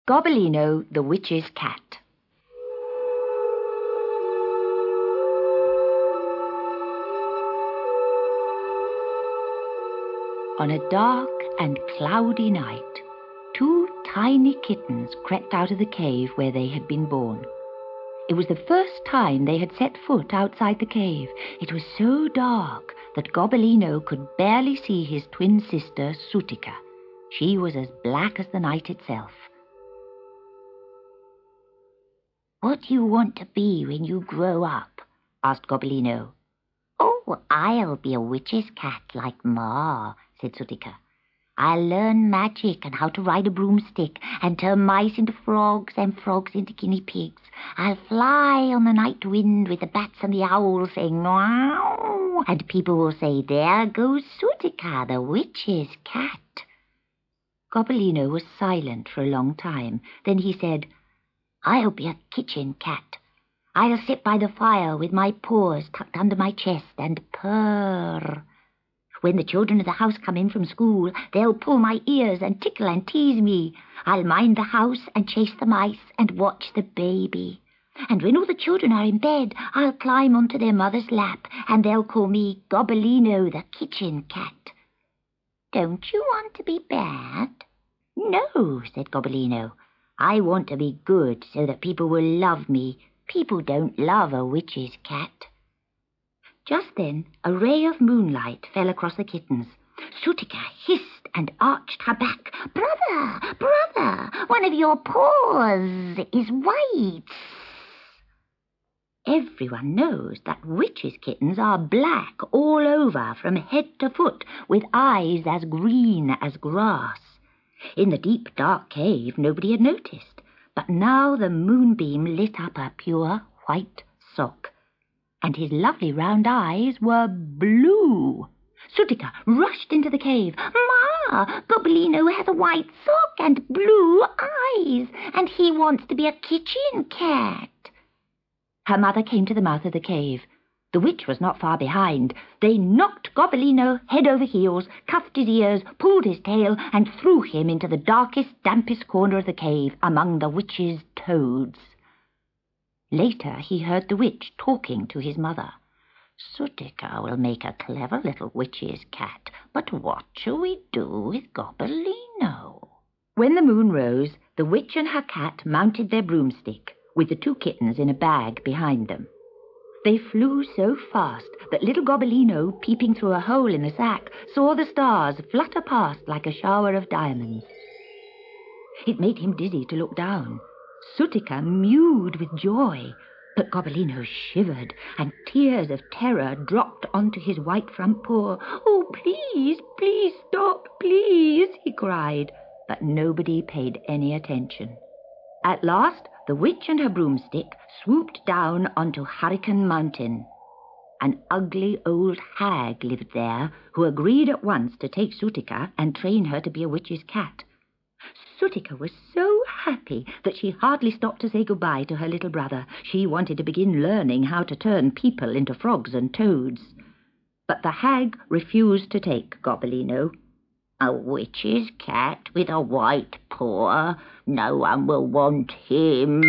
Gobbolino, the Witch's Cat. On a dark and cloudy night, two tiny kittens crept out of the cave where they had been born. It was the first time they had set foot outside the cave. It was so dark that Gobbolino could barely see his twin sister, Sutika. She was as black as the night itself. "What do you want to be when you grow up?" asked Gobbolino. "Oh, I'll be a witch's cat like Ma," said Sutika. "I'll learn magic and how to ride a broomstick and turn mice into frogs and frogs into guinea pigs. I'll fly on the night wind with the bats and the owls saying meow, and people will say, 'There goes Sutika, the witch's cat.'" Gobbolino was silent for a long time. Then he said, "I'll be a kitchen cat. I'll sit by the fire with my paws tucked under my chest and purr. When the children of the house come in from school, they'll pull my ears and tickle and tease me. I'll mind the house and chase the mice and watch the baby. And when all the children are in bed, I'll climb onto their mother's lap, and they'll call me Gobbolino, the kitchen cat." "Don't you want to be bad?" "No," said Gobbolino. "I want to be good so that people will love me. People don't love a witch's cat." Just then a ray of moonlight fell across the kittens. Sutika hissed and arched her back. "Brother, brother, one of your paws is white." Everyone knows that witches' kittens are black all over from head to foot, with eyes as green as grass. In the deep, dark cave, nobody had noticed, but now the moonbeam lit up a pure white sock, and his lovely round eyes were blue. Sutika rushed into the cave. "Ma, Gobbolino has a white sock and blue eyes, and he wants to be a kitchen cat." Her mother came to the mouth of the cave. The witch was not far behind. They knocked Gobbolino head over heels, cuffed his ears, pulled his tail, and threw him into the darkest, dampest corner of the cave among the witch's toads. Later he heard the witch talking to his mother. "Sutika will make a clever little witch's cat, but what shall we do with Gobbolino?" When the moon rose, the witch and her cat mounted their broomstick, with the two kittens in a bag behind them. They flew so fast that little Gobbolino, peeping through a hole in the sack, saw the stars flutter past like a shower of diamonds. It made him dizzy to look down. Sutika mewed with joy, but Gobbolino shivered, and tears of terror dropped onto his white front paw. "Oh, please, please stop, please," he cried, but nobody paid any attention. At last, the witch and her broomstick swooped down onto Hurricane Mountain. An ugly old hag lived there, who agreed at once to take Sutika and train her to be a witch's cat. Sutika was so happy that she hardly stopped to say goodbye to her little brother. She wanted to begin learning how to turn people into frogs and toads. But the hag refused to take Gobbolino. "A witch's cat with a white paw? No one will want him."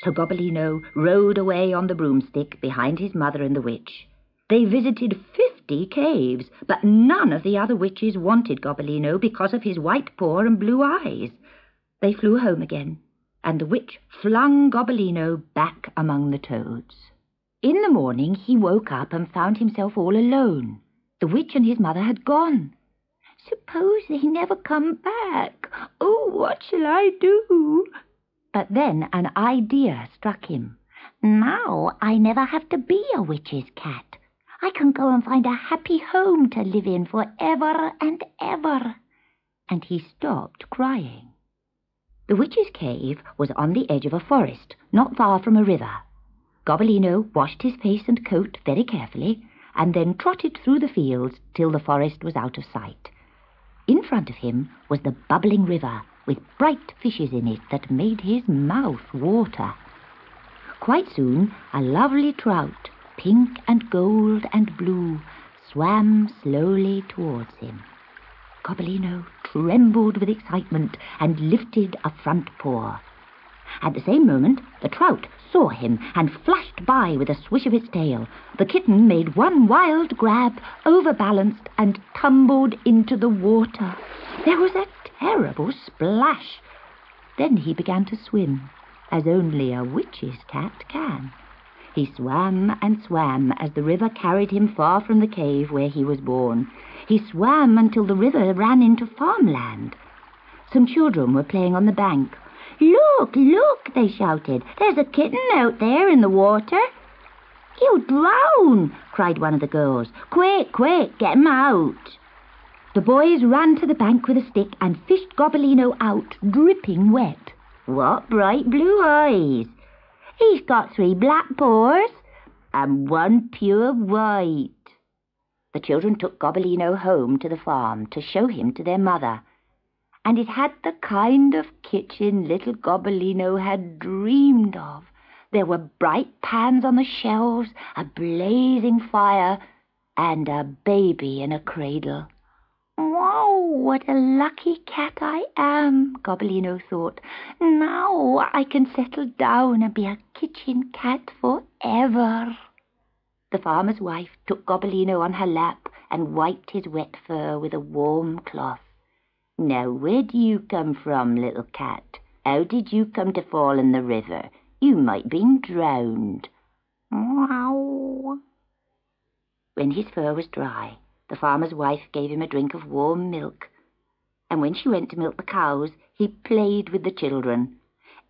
So Gobbolino rode away on the broomstick behind his mother and the witch. They visited 50 caves, but none of the other witches wanted Gobbolino because of his white paw and blue eyes. They flew home again, and the witch flung Gobbolino back among the toads. In the morning he woke up and found himself all alone. The witch and his mother had gone. "Suppose they never come back. Oh, what shall I do?" But then an idea struck him. "Now I never have to be a witch's cat. I can go and find a happy home to live in forever and ever." And he stopped crying. The witch's cave was on the edge of a forest, not far from a river. Gobbolino washed his face and coat very carefully, and then trotted through the fields till the forest was out of sight. In front of him was the bubbling river, with bright fishes in it that made his mouth water. Quite soon a lovely trout, pink and gold and blue, swam slowly towards him. Gobbolino trembled with excitement and lifted a front paw. At the same moment, the trout saw him and flashed by with a swish of its tail. The kitten made one wild grab, overbalanced, and tumbled into the water. There was a terrible splash. Then he began to swim, as only a witch's cat can. He swam and swam as the river carried him far from the cave where he was born. He swam until the river ran into farmland. Some children were playing on the bank. "Look, look," they shouted. "There's a kitten out there in the water." "He'll drown," cried one of the girls. "Quick, quick, get him out." The boys ran to the bank with a stick and fished Gobbolino out, dripping wet. "What bright blue eyes! He's got 3 black paws and 1 pure white." The children took Gobbolino home to the farm to show him to their mother. And it had the kind of kitchen little Gobbolino had dreamed of. There were bright pans on the shelves, a blazing fire, and a baby in a cradle. "Wow, what a lucky cat I am," Gobbolino thought. "Now I can settle down and be a kitchen cat forever." The farmer's wife took Gobbolino on her lap and wiped his wet fur with a warm cloth. "Now, where do you come from, little cat? How did you come to fall in the river? You might been drowned." "Meow." When his fur was dry, the farmer's wife gave him a drink of warm milk, and when she went to milk the cows, he played with the children.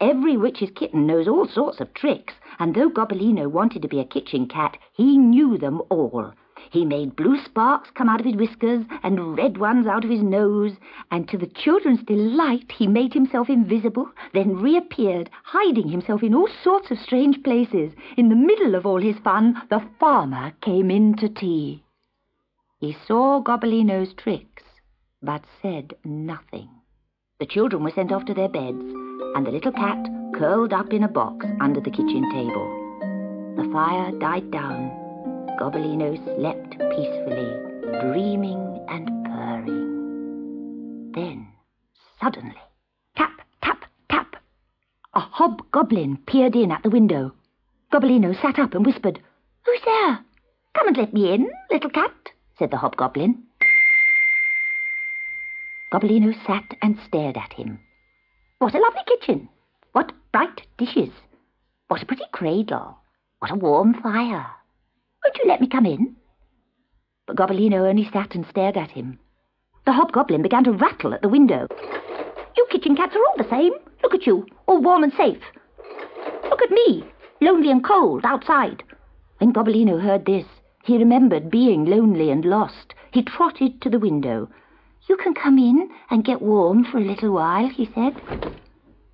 Every witch's kitten knows all sorts of tricks, and though Gobbolino wanted to be a kitchen cat, he knew them all. He made blue sparks come out of his whiskers and red ones out of his nose, and to the children's delight he made himself invisible, then reappeared, hiding himself in all sorts of strange places. In the middle of all his fun, the farmer came in to tea. He saw Gobbolino's tricks, but said nothing. The children were sent off to their beds, and the little cat curled up in a box under the kitchen table. The fire died down. Gobbolino slept peacefully, dreaming and purring. Then, suddenly, tap, tap, tap, a hobgoblin peered in at the window. Gobbolino sat up and whispered, "Who's there?" "Come and let me in, little cat," said the hobgoblin. Gobbolino sat and stared at him. "What a lovely kitchen! What bright dishes! What a pretty cradle! What a warm fire! Won't you let me come in?" But Gobbolino only sat and stared at him. The hobgoblin began to rattle at the window. "You kitchen cats are all the same. Look at you, all warm and safe. Look at me, lonely and cold outside." When Gobbolino heard this, he remembered being lonely and lost. He trotted to the window. "You can come in and get warm for a little while," he said.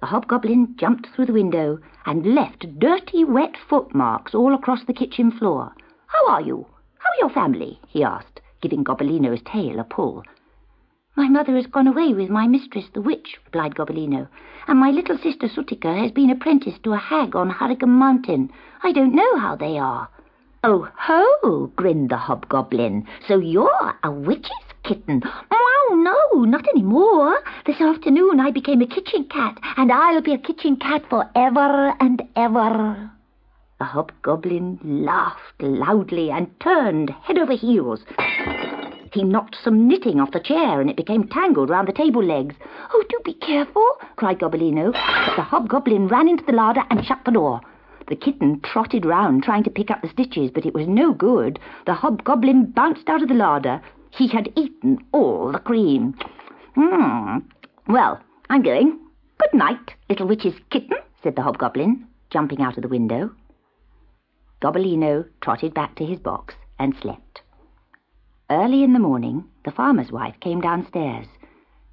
The hobgoblin jumped through the window and left dirty, wet footmarks all across the kitchen floor. "How are you? How are your family?" he asked, giving Gobbolino's tail a pull. "My mother has gone away with my mistress, the witch," replied Gobbolino, "and my little sister Sutika has been apprenticed to a hag on Hurricane Mountain. I don't know how they are." "Oh ho!" grinned the hobgoblin. "So you're a witch's kitten?" "Oh, no, not anymore. This afternoon I became a kitchen cat, and I'll be a kitchen cat forever and ever." The hobgoblin laughed loudly and turned head over heels. He knocked some knitting off the chair, and it became tangled round the table legs. "Oh, do be careful," cried Gobbolino, but the hobgoblin ran into the larder and shut the door. The kitten trotted round trying to pick up the stitches, but it was no good. The hobgoblin bounced out of the larder. He had eaten all the cream. "Well, I'm going. Good night, little witch's kitten," said the hobgoblin, jumping out of the window. Gobbolino trotted back to his box and slept. Early in the morning, the farmer's wife came downstairs.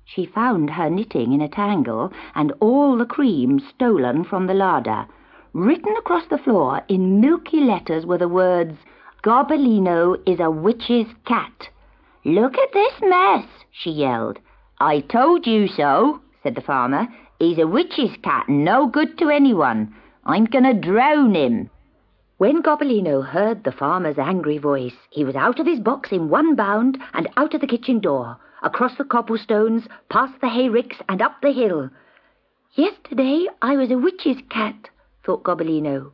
She found her knitting in a tangle and all the cream stolen from the larder. Written across the floor in milky letters were the words, "Gobbolino is a witch's cat." "Look at this mess," she yelled. "I told you so," said the farmer. "He's a witch's cat, no good to anyone. I'm going to drown him." When Gobbolino heard the farmer's angry voice, he was out of his box in one bound and out of the kitchen door. across the cobblestones, past the hayricks, and up the hill. Yesterday I was a witch's cat, thought Gobbolino.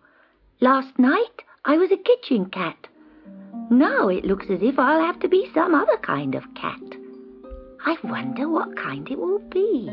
Last night I was a kitchen cat. Now it looks as if I'll have to be some other kind of cat. I wonder what kind it will be.